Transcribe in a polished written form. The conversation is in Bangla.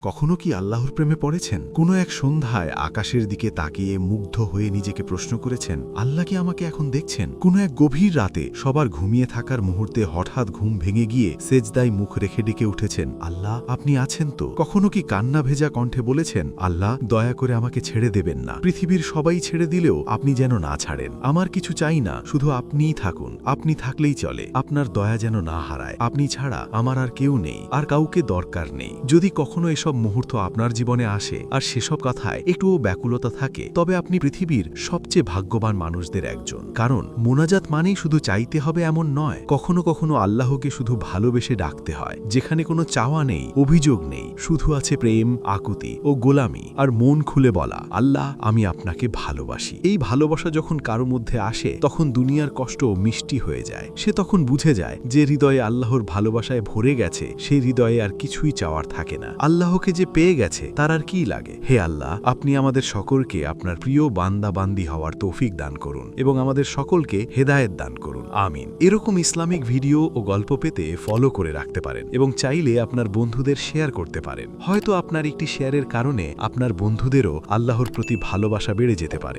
কখনো কি আল্লাহর প্রেমে পড়েছেন? কোনো এক সন্ধ্যায় আকাশের দিকে তাকিয়ে মুগ্ধ হয়ে নিজেকে প্রশ্ন করেছেন, আল্লাহ কি আমাকে এখন দেখছেন? কোনো এক গভীর রাতে সবার ঘুমিয়ে থাকার মুহূর্তে হঠাৎ ঘুম ভেঙে গিয়ে সেজদায় মুখ রেখে ডেকে উঠেছেন, আল্লাহ আপনি আছেন তো? কখনো কি কান্না ভেজা কণ্ঠে বলেছেন, আল্লাহ দয়া করে আমাকে ছেড়ে দেবেন না, পৃথিবীর সবাই ছেড়ে দিলেও আপনি যেন না ছাড়েন, আমার কিছু চাই না, শুধু আপনিই থাকুন, আপনি থাকলেই চলে, আপনার দয়া যেন না হারায়, আপনি ছাড়া আমার আর কেউ নেই, আর কাউকে দরকার নেই। যদি কখনো এসব মুহূর্ত আপনার জীবনে আসে আর সেসব কথায় একটুও ব্যাকুলতা থাকে, তবে আপনি পৃথিবীর সবচেয়ে ভাগ্যবান মানুষদের একজন। কারণ মোনাজাত মানেই শুধু চাইতে হবে এমন নয়, কখনো কখনো আল্লাহকে শুধু ভালোবেসে ডাকতে হয়, যেখানে কোনো চাওয়া নেই, অভিযোগ নেই, শুধু আছে প্রেম, আকুতি ও গোলামি, আর মন খুলে বলা, আল্লাহ আমি আপনাকে ভালোবাসি। এই ভালোবাসা যখন কারো মধ্যে আসে তখন দুনিয়ার কষ্ট মিষ্টি হয়ে যায়। সে তখন বুঝে যায় যে হৃদয়ে আল্লাহর ভালোবাসায় ভরে গেছে, সেই হৃদয়ে আর কিছুই চাওয়ার থাকে না। আল্লাহকে যে পেয়ে গেছে তার আর কি লাগে। হে আল্লাহ, আপনি আমাদের সকলকে আপনার প্রিয় বান্দা বান্দি হওয়ার তৌফিক দান করুন এবং আমাদের সকলকে হেদায়েত দান করুন, আমিন। এরকম ইসলামিক ভিডিও ও গল্প পেতে ফলো করে রাখতে পারেন এবং চাইলে আপনার বন্ধুদের শেয়ার করতে পারেন। হয়তো আপনার একটি শেয়ারের কারণে আপনার বন্ধুদেরও আল্লাহর প্রতি ভালোবাসা বেড়ে যেতে পারে।